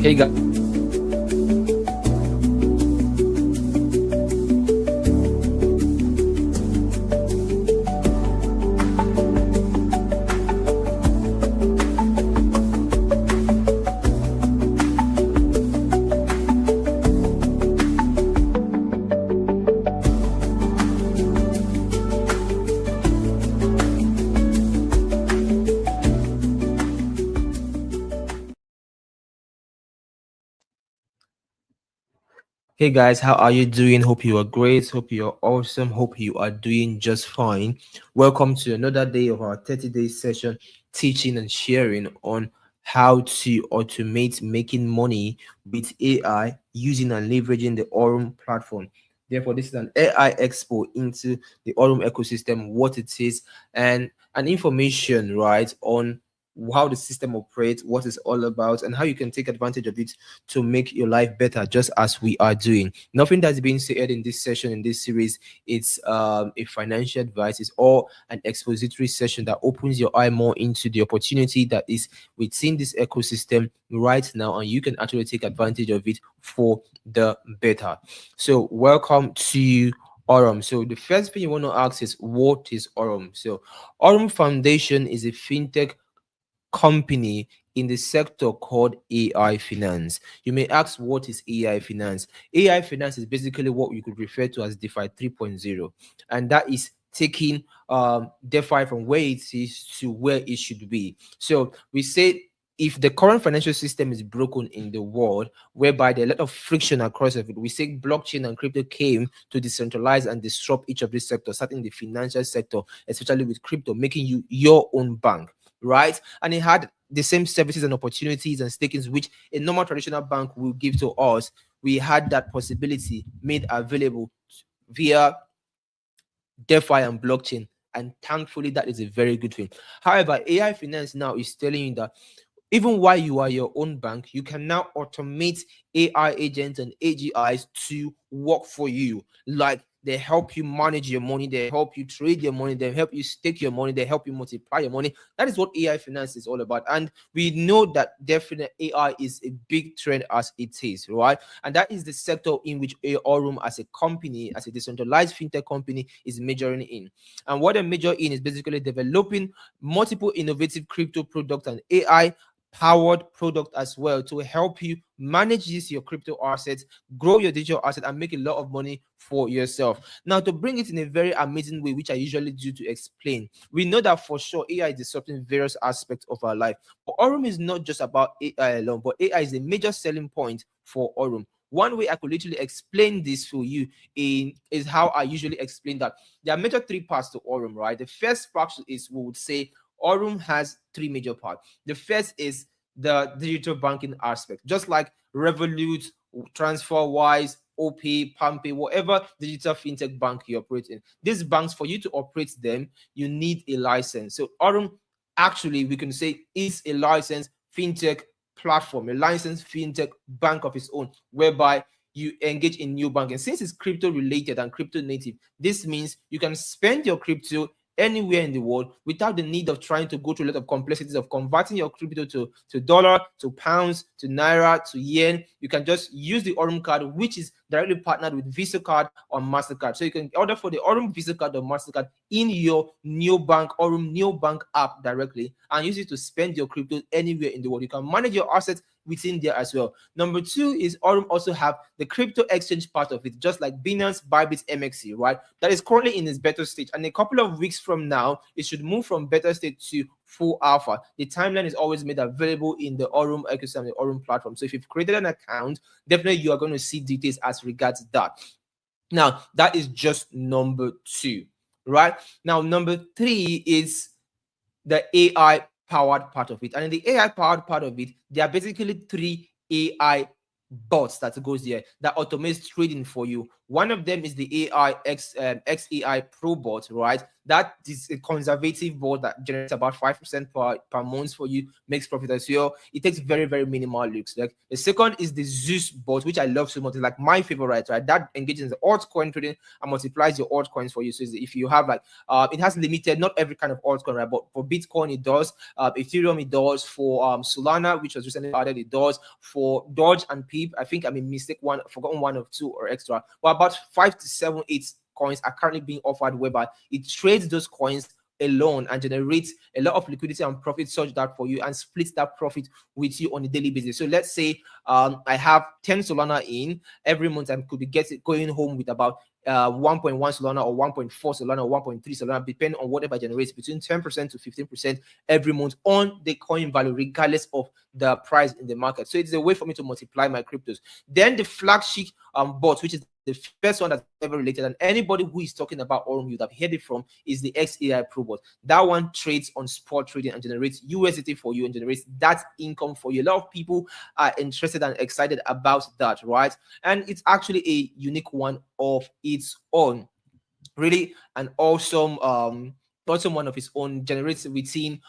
Hey guys. Hey guys, how are you doing? Hope you are great. Hope you are awesome. Hope you are doing just fine. Welcome to another day of our 30-day session teaching and sharing on how to automate making money with AI using and leveraging the Aurum platform. Therefore, this is an AI Expo into the Aurum ecosystem, what it is, and an information, right, on how the system operates, what it's all about, and how you can take advantage of it to make your life better, just as we are doing. Nothing that's being said in this session, in this series, it's a financial advice, it's all an expository session that opens your eye more into the opportunity that is within this ecosystem right now, and you can actually take advantage of it for the better. So welcome to Aurum. So the first thing you want to ask is, what is Aurum? So Aurum Foundation is a fintech company in the sector called AI finance. You may ask, what is AI finance? AI finance is basically what you could refer to as DeFi 3.0, and that is taking DeFi from where it is to where it should be. So we say, if the current financial system is broken in the world, whereby there are a lot of friction across of it, we say blockchain and crypto came to decentralize and disrupt each of these sectors, starting the financial sector, especially with crypto, making you your own bank, right? And it had the same services and opportunities and stakings which a normal traditional bank will give to us. We had that possibility made available via DeFi and blockchain, and thankfully that is a very good thing. However, AI finance now is telling you that even while you are your own bank, you can now automate AI agents and AGIs to work for you. Like, they help you manage your money, they help you trade your money, they help you stake your money, they help you multiply your money. That is what AI finance is all about. And we know that definitely AI is a big trend as it is, right? And that is the sector in which Aurum as a company, as a decentralized fintech company, is majoring in. And what they major in is basically developing multiple innovative crypto products and AI powered product as well to help you manage your crypto assets, grow your digital asset, and make a lot of money for yourself. Now, to bring it in a very amazing way, which I usually do to explain, we know that for sure AI is disrupting various aspects of our life. But Aurum is not just about AI alone, but AI is a major selling point for Aurum. One way I could literally explain this for you is how I usually explain that there are major three parts to Aurum, right? The first part is, we would say, Aurum has three major parts. The first is the digital banking aspect, just like Revolut, TransferWise, OP, Pampe, whatever digital fintech bank you operate in. These banks, for you to operate them, you need a license. So Aurum, actually, we can say, is a licensed fintech platform, a licensed fintech bank of its own, whereby you engage in new banking. Since it's crypto related and crypto native, this means you can spend your crypto anywhere in the world without the need of trying to go through a lot of complexities of converting your crypto to dollar, to pounds, to naira, to yen. You can just use the Aurum card, which is directly partnered with Visa card or MasterCard. So you can order for the Aurum Visa card or MasterCard in your Neobank Aurum Neobank app directly and use it to spend your crypto anywhere in the world. You can manage your assets within there as well. Number two is Aurum also have the crypto exchange part of it, just like Binance, Bybit, MXC, right? That is currently in its beta stage, and a couple of weeks from now, it should move from beta state to full alpha. The timeline is always made available in the Aurum ecosystem, the Aurum platform. So if you've created an account, definitely you are going to see details as regards that. Now, that is just number two, right? Now, number three is the AI powered part of it. And in the AI powered part of it, there are basically three AI bots that goes there that automates trading for you. One of them is the XAI Pro bot, right? That is a conservative board that generates about 5% per month for you, makes profit as well. It takes very, very minimal risks. Like the second is the Zeus bot, which I love so much. It's like my favorite, right? That engages in the altcoin trading and multiplies your altcoins for you. So if you have like it has limited, not every kind of altcoin, right? But for Bitcoin it does, Ethereum it does, for Solana, which was recently added, it does, for Doge and Peep. I think I mean mistake one, forgotten one of two or extra. Well, about 5 to 7, 8 coins are currently being offered, whereby it trades those coins alone and generates a lot of liquidity and profit such that for you, and splits that profit with you on a daily basis. So let's say I have 10 Solana in every month, and could be going home with about 1.1 Solana or 1.4 Solana or 1.3 Solana, depending on whatever generates between 10% to 15% every month on the coin value, regardless of the price in the market. So it's a way for me to multiply my cryptos. Then the flagship bot, which is the first one that's ever related, and anybody who is talking about Aurum, you'd have heard it from, is the XAI Pro bot. That one trades on spot trading and generates USDT for you and generates that income for you. A lot of people are interested and excited about that, right? And it's actually a unique one of its own. Really an awesome one of its own, generates within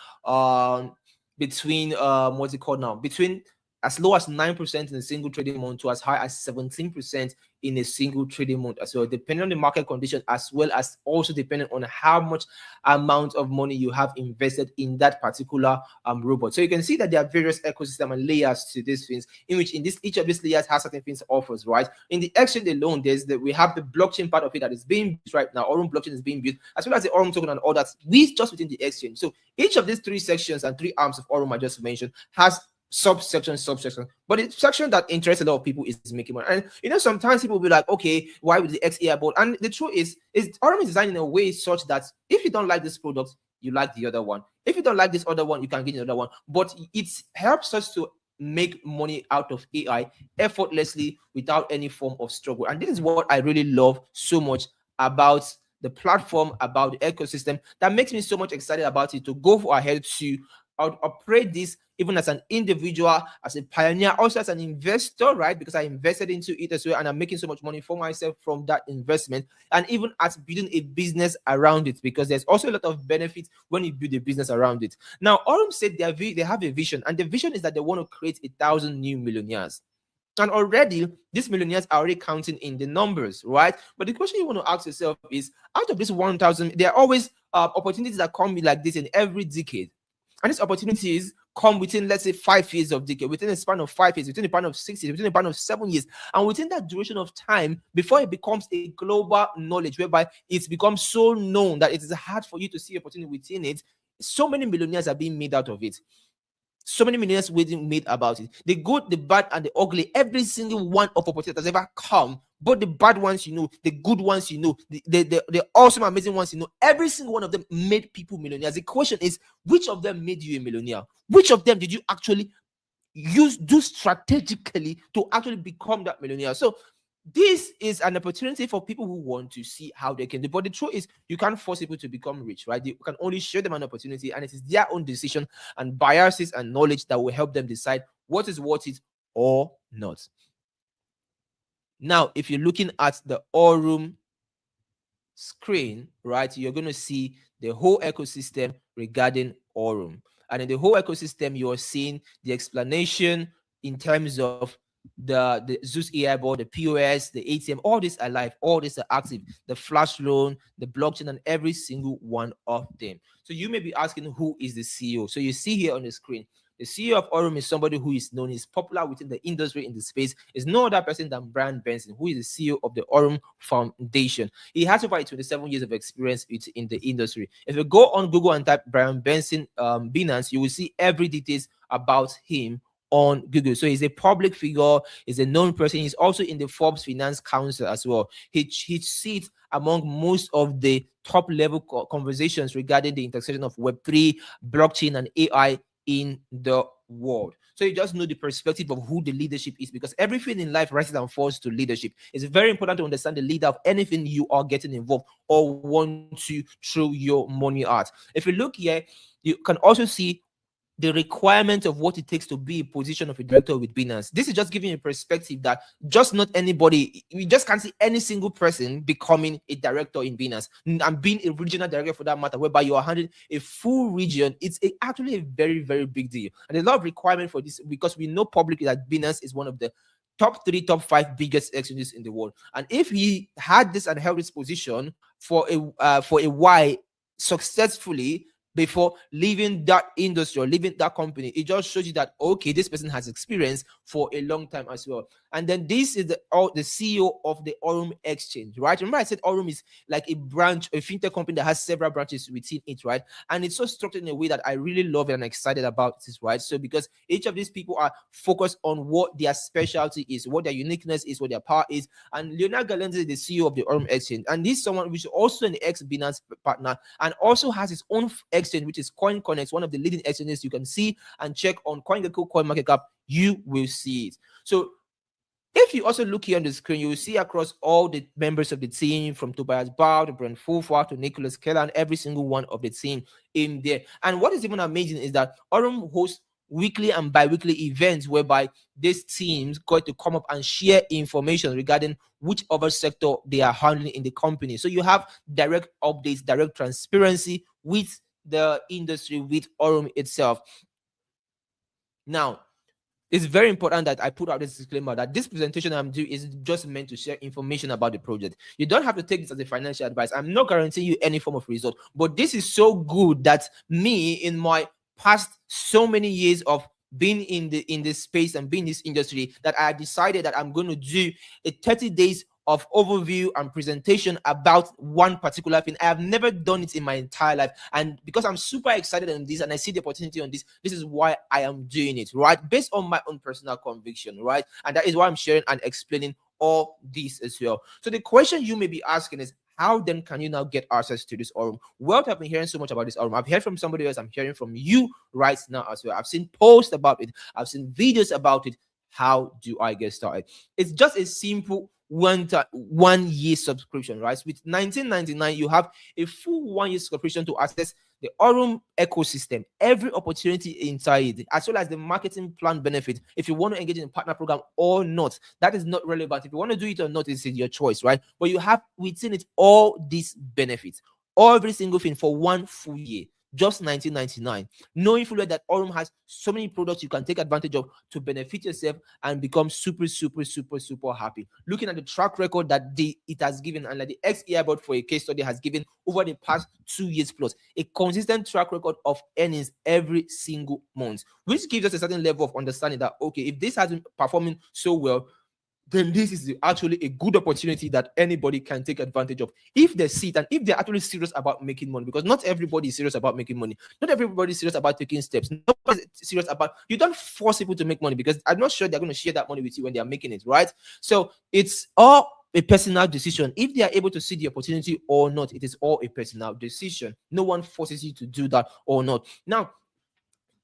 between what's it called now, between as low as 9% in a single trading month to as high as 17% in a single trading month as well, depending on the market condition, as well as also depending on how much amount of money you have invested in that particular robot. So you can see that there are various ecosystem and layers to these things, in which each of these layers has certain things offers, right? In the exchange alone, we have the blockchain part of it that is being built right now. Aurum blockchain is being built, as well as the Aurum token and all that, just within the exchange. So each of these three sections and three arms of Aurum I just mentioned has subsection. But the section that interests a lot of people is making money. And sometimes people will be like, okay, why would the XAI board? And the truth is Aurum is designed in a way such that if you don't like this product, you like the other one. If you don't like this other one, you can get another one. But it helps us to make money out of AI effortlessly without any form of struggle. And this is what I really love so much about the platform, about the ecosystem, that makes me so much excited about it, to go ahead to operate this even as an individual, as a pioneer, also as an investor, right? Because I invested into it as well, and I'm making so much money for myself from that investment, and even as building a business around it, because there's also a lot of benefits when you build a business around it. Now, Aurum said they have a vision, and the vision is that they want to create 1,000 new millionaires. And already, these millionaires are already counting in the numbers, right? But the question you want to ask yourself is, out of this 1,000, there are always opportunities that come like this in every decade. And these opportunities come within, let's say, 5 years of decade, within a span of 5 years, within a span of 6 years, within a span of 7 years. And within that duration of time, before it becomes a global knowledge, whereby it becomes so known that it is hard for you to see opportunity within it, so many millionaires are being made out of it. So many millionaires being made about it. The good, the bad, and the ugly, every single one of opportunities has ever come. Both the bad ones, the good ones, the awesome, amazing ones, every single one of them made people millionaires. The question is, which of them made you a millionaire? Which of them did you actually do strategically to actually become that millionaire? So this is an opportunity for people who want to see how they can do. But the truth is, you can't force people to become rich, right? You can only show them an opportunity, and it is their own decision and biases and knowledge that will help them decide what is worth it or not. Now, if you're looking at the Aurum screen, right, you're going to see the whole ecosystem regarding Aurum. And in the whole ecosystem, you're seeing the explanation in terms of the Zeus AI board, the POS, the ATM, all these are live, all these are active, the flash loan, the blockchain, and every single one of them. So you may be asking, who is the CEO? So you see here on the screen, the CEO of Aurum is somebody who is known, is popular within the industry, in the space. Is no other person than Brian Benson, who is the CEO of the Aurum Foundation. He has over 27 years of experience in the industry. If you go on Google and type Brian Benson Binance, you will see every details about him on Google. So he's a public figure, he's a known person. He's also in the Forbes Finance Council as well. He sits among most of the top level conversations regarding the intersection of Web3, blockchain, and AI in the world. So you just know the perspective of who the leadership is, because everything in life rises and falls to leadership. It's very important to understand the leader of anything you are getting involved or want to throw your money at. If you look here, you can also see the requirement of what it takes to be a position of a director with Binance. This is just giving you a perspective that just not anybody, we just can't see any single person becoming a director in Binance and being a regional director for that matter, whereby you are handling a full region. It's actually a very, very big deal. And there's a lot of requirement for this because we know publicly that Binance is one of the top 3, top 5 biggest exchanges in the world. And if he had this and held this position for a while successfully before leaving that industry or leaving that company, it just shows you that okay, this person has experience for a long time as well. And then this is the CEO of the Aurum exchange, right? Remember I said Aurum is like a branch, a fintech company that has several branches within it, right? And it's so structured in a way that I really love it and excited about this, right? So because each of these people are focused on what their specialty is, what their uniqueness is, what their power is. And Leonard Galenzi is the CEO of the Aurum exchange, and this is someone which is also an ex-Binance partner and also has his own exchange, which is CoinConnect, one of the leading exchanges. You can see and check on CoinGecko, CoinMarketCap, you will see it. So if you also look here on the screen, you will see across all the members of the team, from Tobias Bao to Brent Fulford to Nicholas Keller, and every single one of the team in there. And what is even amazing is that Aurum hosts weekly and bi-weekly events whereby these teams got to come up and share information regarding which other sector they are handling in the company. So you have direct updates, direct transparency with the industry, with Aurum itself. Now, it's very important that I put out this disclaimer that this presentation I'm doing is just meant to share information about the project. You don't have to take this as a financial advice. I'm not guaranteeing you any form of result, but this is so good that me, in my past so many years of being in this space and being in this industry, that I decided that I'm going to do a 30 days of overview and presentation about one particular thing. I have never done it in my entire life, and because I'm super excited on this and I see the opportunity on this, this is why I am doing it, right? Based on my own personal conviction, right? And that is why I'm sharing and explaining all this as well. So the question you may be asking is, how then can you now get access to this Aurum? Well, I've been hearing so much about this Aurum. I've heard from somebody else. I'm hearing from you right now as well. I've seen posts about it. I've seen videos about it. How do I get started? It's just a simple 1 year subscription, right? With 19.99, you have a full 1 year subscription to access the Aurum ecosystem, every opportunity inside it, as well as the marketing plan benefit. If you want to engage in a partner program or not, that is not relevant. If you want to do it or not, it's your choice, right? But you have within it all these benefits, every single thing for 1 full year, just 19.99. Knowing fully that Aurum has so many products you can take advantage of to benefit yourself and become super, super, super, super happy. Looking at the track record that it has given, and like the XAI board for a case study has given over the past 2 years plus, a consistent track record of earnings every single month, which gives us a certain level of understanding that, okay, if this has been performing so well, then this is actually a good opportunity that anybody can take advantage of if they see it and if they're actually serious about making money. Because not everybody is serious about making money. Not everybody is serious about taking steps. Nobody's serious about, you don't force people to make money, because I'm not sure they're going to share that money with you when they're making it, right? So it's all a personal decision. If they are able to see the opportunity or not, it is all a personal decision. No one forces you to do that or not. Now,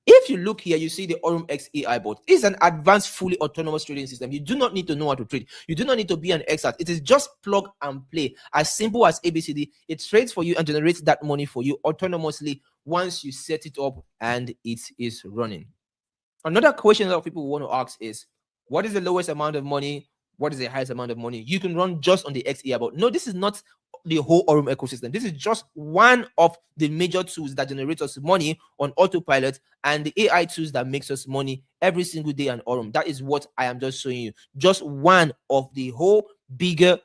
if you look here, you see the Aurum X AI bot. It's an advanced, fully autonomous trading system. You do not need to know how to trade. You do not need to be an expert. It is just plug and play. As simple as ABCD. It trades for you and generates that money for you autonomously once you set it up and it is running. Another question a lot of people want to ask is, what is the lowest amount of money? What is the highest amount of money you can run just on the XAI bot? No, this is not the whole Aurum ecosystem. This is just one of the major tools that generate us money on autopilot, and the AI tools that makes us money every single day on Aurum. That is what I am just showing you. Just one of the whole bigger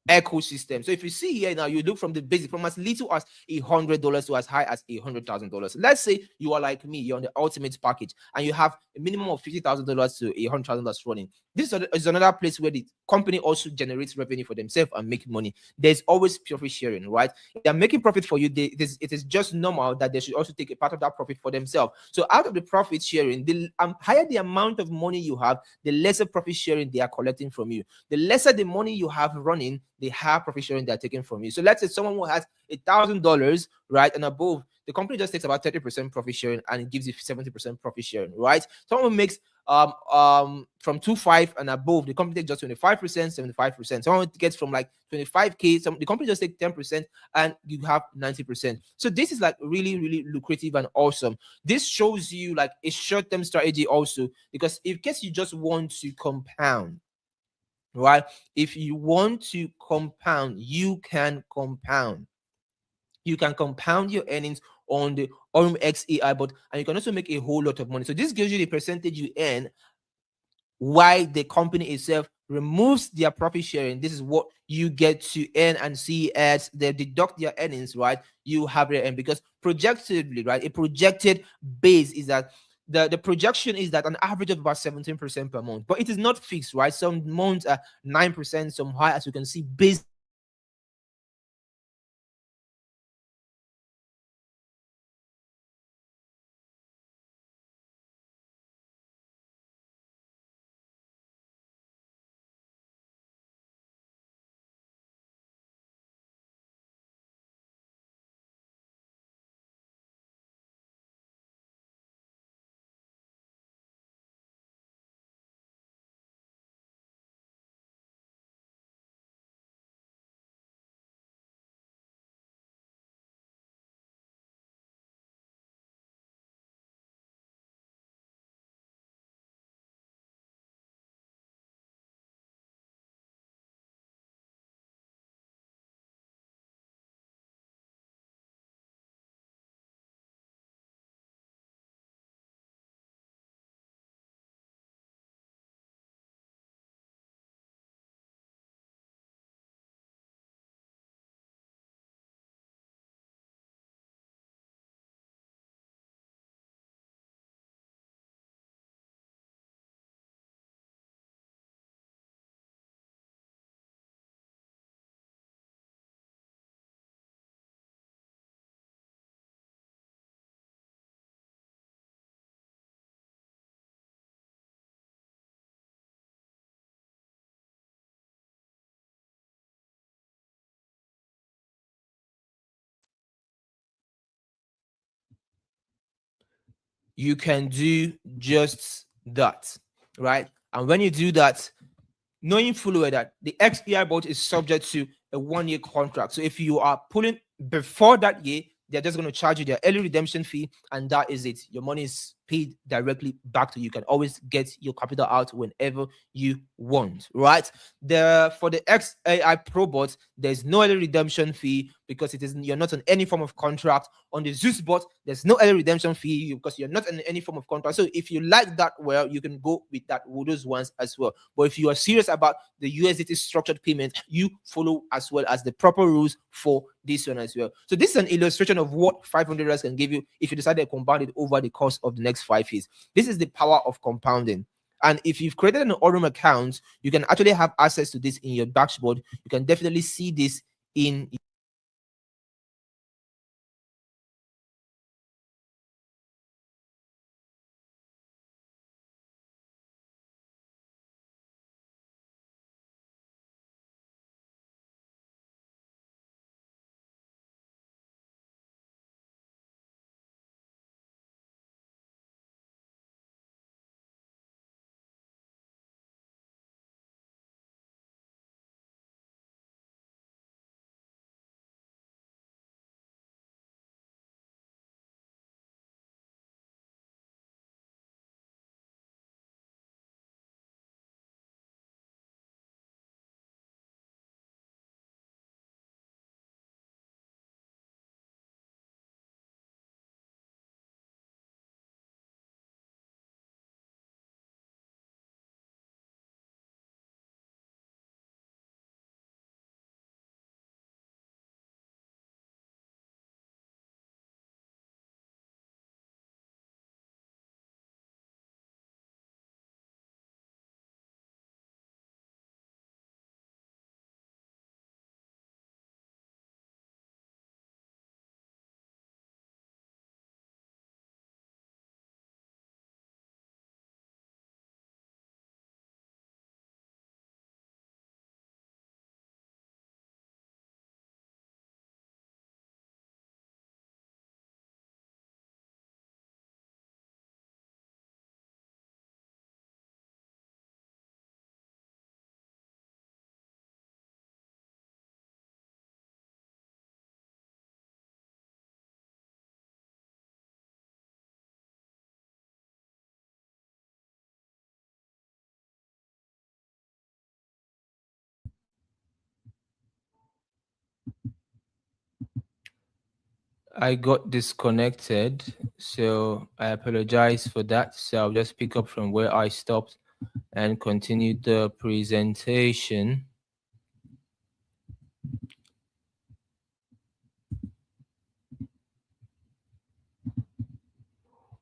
ecosystem. So if you see here now, you look from the basic, from as little as $100 to as high as $100,000. Let's say you are like me, you're on the ultimate package, and you have a minimum of $50,000 to $100,000 running. This is another place where the company also generates revenue for themselves and make money. There's always profit sharing, right? If they're making profit for you, it is just normal that they should also take a part of that profit for themselves. So out of the profit sharing, the higher the amount of money you have, the lesser profit sharing they are collecting from you. The lesser the money you have running, the higher profit sharing they're taking from you. So let's say someone who has $1,000, right, and above, the company just takes about 30% profit sharing and it gives you 70% profit sharing, right? Someone makes from 25 and above, the company takes just 25%, 75%. Someone gets from like 25K, the company just takes 10% and you have 90%. So this is like really, really lucrative and awesome. This shows you like a short-term strategy also, because in case you just want to compound, right? If you want to compound, you can compound. You can compound your earnings on the Aurum XAI bot, and you can also make a whole lot of money. So this gives you the percentage you earn why the company itself removes their profit sharing. This is what you get to earn and see as they deduct their earnings, right? You have it, and because projectively, right, a projected base is that the projection is that an average of about 17% per month, but it is not fixed, right? Some months are 9%, some high, as you can see, based you can do just that, right? And when you do that, knowing fully well that the XPI bot is subject to a 1 year contract. So if you are pulling before that year, they're just going to charge you their early redemption fee, and that is it. Your money is paid directly back to you. You can always get your capital out whenever you want, right? For the XAI Pro bot, there's no early redemption fee because you're not on any form of contract. On the Zeus bot, there's no early redemption fee because you're not in any form of contract. So if you like that, well, you can go with those ones as well. But if you are serious about the USDT structured payment, you follow as well as the proper rules for this one as well. So this is an illustration of what $500 can give you if you decide to compound it over the course of the next 5 years. This is the power of compounding. And if you've created an Aurum account, you can actually have access to this in your dashboard. You can definitely see this in I got disconnected, so I apologize for that. So I'll just pick up from where I stopped and continue the presentation.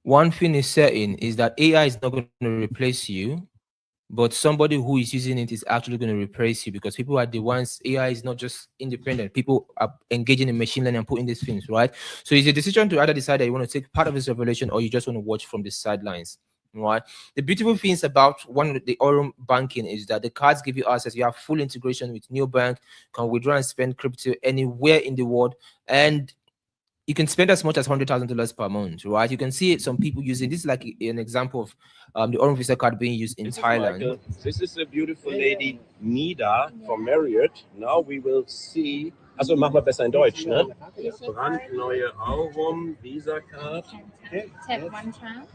One thing is certain is that AI is not going to replace you, but somebody who is using it is actually going to replace you, because people are the ones. AI is not just independent. People are engaging in machine learning and putting these things right. So it's a decision to either decide that you want to take part of this revelation or you just want to watch from the sidelines. Right. The beautiful things about one of the Aurum banking is that the cards give you access. You have full integration with Neobank, can withdraw and spend crypto anywhere in the world, and you can spend as much as $100,000 per month, right? You can see some people using this, like an example of the Aurum Visa card being used in Thailand. Michael. This is a beautiful lady, Nida from Marriott. Now we will see. Also, machen wir besser in Deutsch, ne? Brandneue Aurum Visa Card. Tap one time.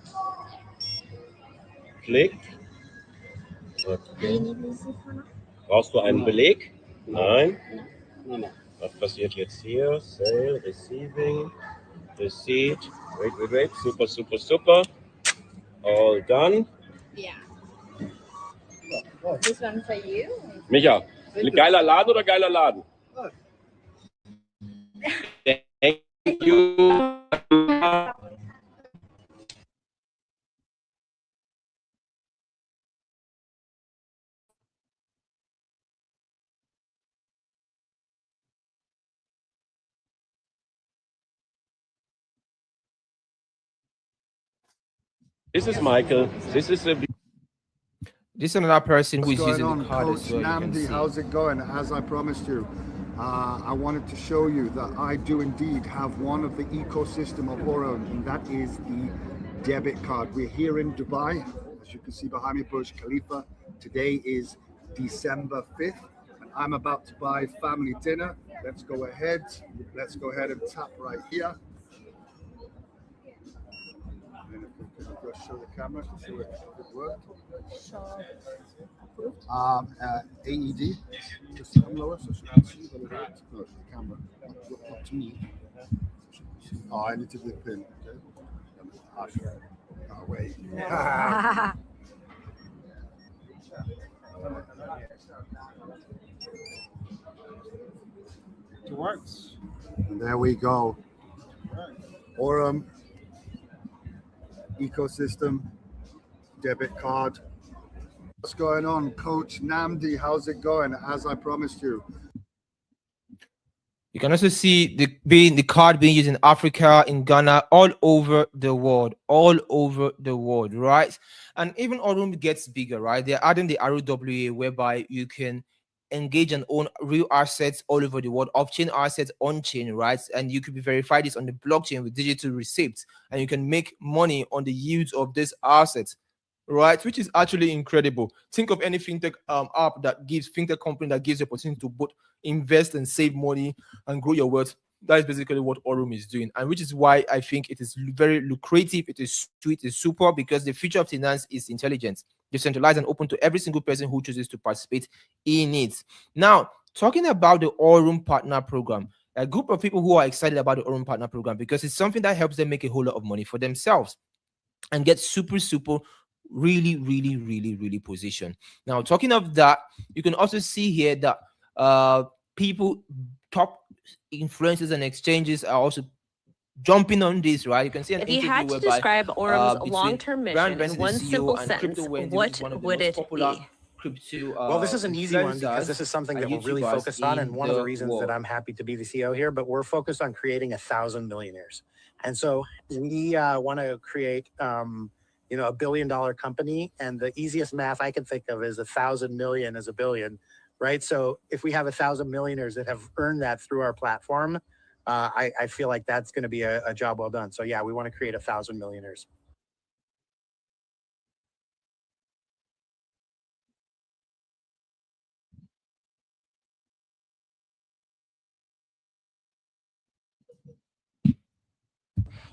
Klick. Okay. Brauchst du einen Beleg? Nein. Was passiert jetzt hier? Sale, Receiving, Receipt. Wait. Super. All done. Yeah. This one for you. Micha, geiler Laden oder geiler Laden? Thank you. This is Michael. This is another person who is What's using going the on, card Coach as well. Namdi? How's it going? As I promised you, I wanted to show you that I do indeed have one of the ecosystem of Aurum, and that is the debit card. We're here in Dubai, as you can see behind me, Burj Khalifa. Today is December 5th, and I'm about to buy family dinner. Let's go ahead and tap right here. And if we can just show the camera to show it worked. AED, just come lower so she can see that it works. No, the camera, not to me. Oh, I need to do the pin. Okay. Oh, wait. It works. And there we go. Aurum ecosystem debit card. What's going on, Coach Namdi? How's it going? As I promised you. You can also see the card being used in Africa, in Ghana, all over the world, right? And even Aurum gets bigger, right? They're adding the ROWA, whereby you can engage and own real assets all over the world, off-chain assets, on-chain, right? And you could be verified this on the blockchain with digital receipts, and you can make money on the use of these assets, right? Which is actually incredible. Think of any fintech app that gives fintech company that gives you opportunity to both invest and save money and grow your wealth. That is basically what Aurum is doing, and which is why I think it is very lucrative. It is sweet, it's super, because the future of finance is intelligence, decentralized, and open to every single person who chooses to participate in it. Now, talking about the Aurum Partner Program, a group of people who are excited about the Aurum Partner Program because it's something that helps them make a whole lot of money for themselves and get super really positioned. Now, talking of that, you can also see here that people, top influencers and exchanges are also jumping on this, right? You can see an interview. If you had to describe Aurum's long-term mission in one simple sentence, what would it be? Crypto, well, this is an easy one because this is something that we're really focused on, and one of the reasons that I'm happy to be the CEO here, but we're focused on creating 1,000 millionaires. And so we want to create, a billion-dollar company, and the easiest math I can think of is 1,000 million is a billion, right? So if we have 1,000 millionaires that have earned that through our platform, I feel like that's going to be a job well done. So yeah, we want to create 1,000 millionaires.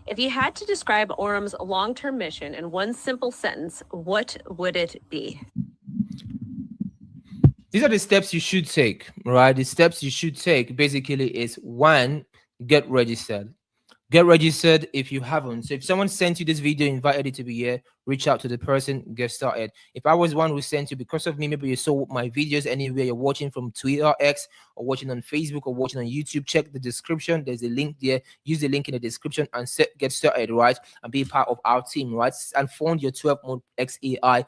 If you had to describe Aurum's long-term mission in one simple sentence, what would it be? These are the steps you should take, right? The steps you should take basically is: one, get registered; Get registered if you haven't. So if someone sent you this video, invited you to be here, reach out to the person, get started. If I was one who sent you because of me, maybe you saw my videos anywhere, you're watching from Twitter, X, or watching on Facebook, or watching on YouTube, check the description. There's a link there. Use the link in the description and get started, right? And be part of our team, right? And fund your 12-month XAI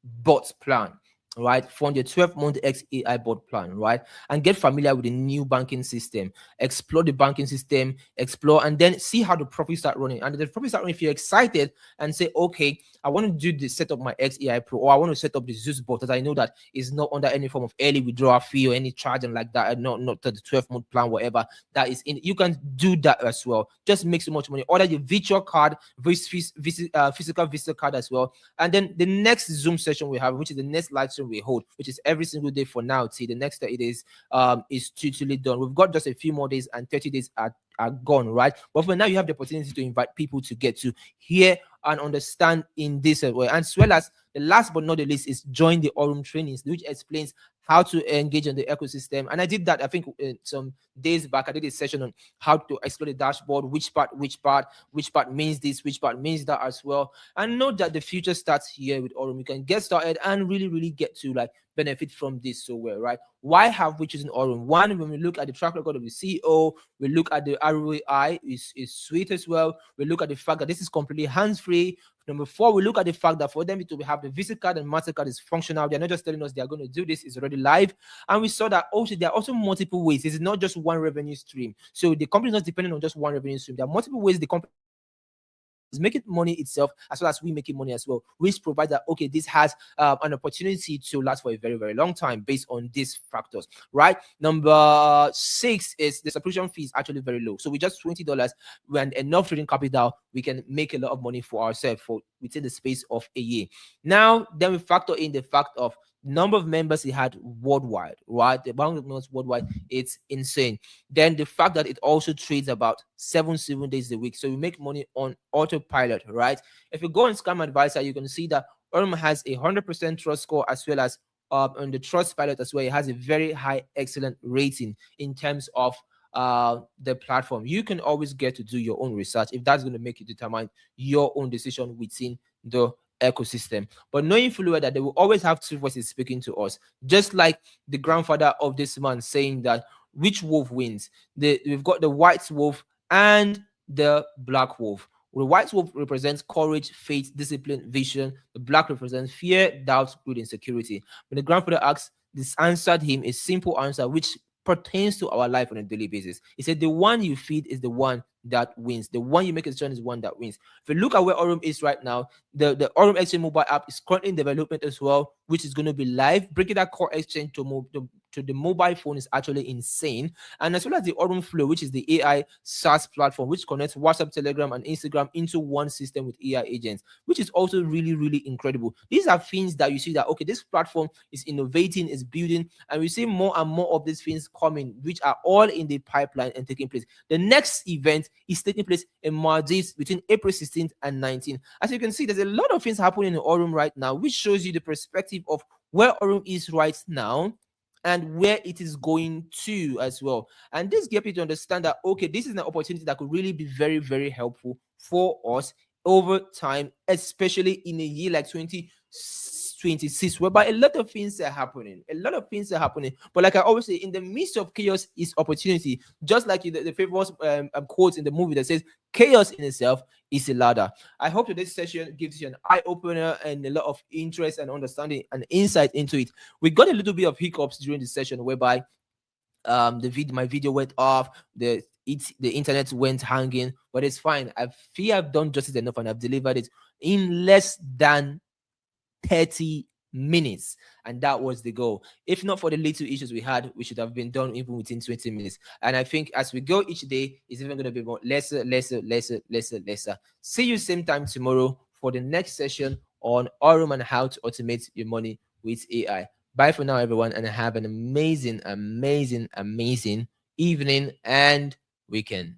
bot plan, right? Fund your 12-month XAI bot plan, right? And get familiar with the new banking system. Explore the banking system, explore, and then see how the profits start running. And the profits start running, if you're excited and say, okay, I want to do the set up my XAI Pro, or I want to set up the Zeus bot that I know that is not under any form of early withdrawal fee or any charging like that, and not the 12-month plan, whatever that is in. You can do that as well. Just make so much money. Order your virtual card, physical visitor card as well. And then the next Zoom session we have, which is the next live stream we hold, which is every single day for now till the next 30 days, is totally done. We've got just a few more days, and 30 days are gone, right? But for now, you have the opportunity to invite people to get to hear and understand in this way. As well as the last but not the least is join the Aurum trainings, which explains how to engage in the ecosystem. And I did that, I think, some days back. I did a session on how to explore the dashboard, which part means this, which part means that as well. And know that the future starts here with Aurum. You can get started and really get to like benefit from this so well, right? Why have we chosen Aurum? One, when we look at the track record of the CEO, we look at the ROI is sweet as well. We look at the fact that this is completely hands-free. Number 4, we look at the fact that for them to have the Visa card and MasterCard is functional. They're not just telling us they're going to do this, it's already live. And we saw that also there are also multiple ways. It's not just one revenue stream. So the company is not dependent on just one revenue stream. There are multiple ways the company is making money itself, as well as we making money as well, which provides that, okay, this has an opportunity to last for a very long time based on these factors, right? Number 6 is the subscription fee is actually very low. So with just $20 and enough trading capital, we can make a lot of money for ourselves for within the space of a year. Now, then we factor in the fact of number of members he had worldwide, right? The amount of members worldwide, it's insane. Then the fact that it also trades about 7 days a week, so we make money on autopilot, right? If you go on Scam Advisor, you can see that Aurum has a 100% trust score, as well as on the trust pilot as well. It has a very high excellent rating in terms of the platform. You can always get to do your own research if that's going to make you determine your own decision within the ecosystem. But knowing fully well that they will always have two voices speaking to us, just like the grandfather of this man saying that which wolf wins. We've got the white wolf and the black wolf. The white wolf represents courage, faith, discipline, vision. The black represents fear, doubt, greed, insecurity. When the grandfather asks, this answered him a simple answer which pertains to our life on a daily basis. He said, the one you feed is the one that wins. The one you make a decision is one that wins. If you look at where Aurum is right now, the Aurum Exchange mobile app is currently in development as well, which is going to be live. Breaking that core exchange to the mobile phone is actually insane. And as well as the Aurum Flow, which is the AI SaaS platform, which connects WhatsApp, Telegram, and Instagram into one system with AI agents, which is also really incredible. These are things that you see that, okay, this platform is innovating, is building, and we see more and more of these things coming, which are all in the pipeline and taking place. The next event is taking place in Maldives between April 16th and 19th. As you can see, there's a lot of things happening in Aurum right now, which shows you the perspective of where Aurum is right now and where it is going to as well. And this gets you to understand that, okay, this is an opportunity that could really be very helpful for us over time, especially in a year like 2026, whereby a lot of things are happening. But like I always say, in the midst of chaos is opportunity. Just like the famous quote in the movie that says, chaos in itself is a ladder. I hope today's session gives you an eye-opener and a lot of interest and understanding and insight into it. We got a little bit of hiccups during the session, whereby my video went off, the internet went hanging, but it's fine. I feel I've done justice enough, and I've delivered it in less than 30 minutes, and that was the goal. If not for the little issues we had, we should have been done even within 20 minutes. And I think as we go each day, it's even going to be more lesser. See you same time tomorrow for the next session on Aurum and how to automate your money with AI. Bye for now, everyone, and have an amazing evening and weekend.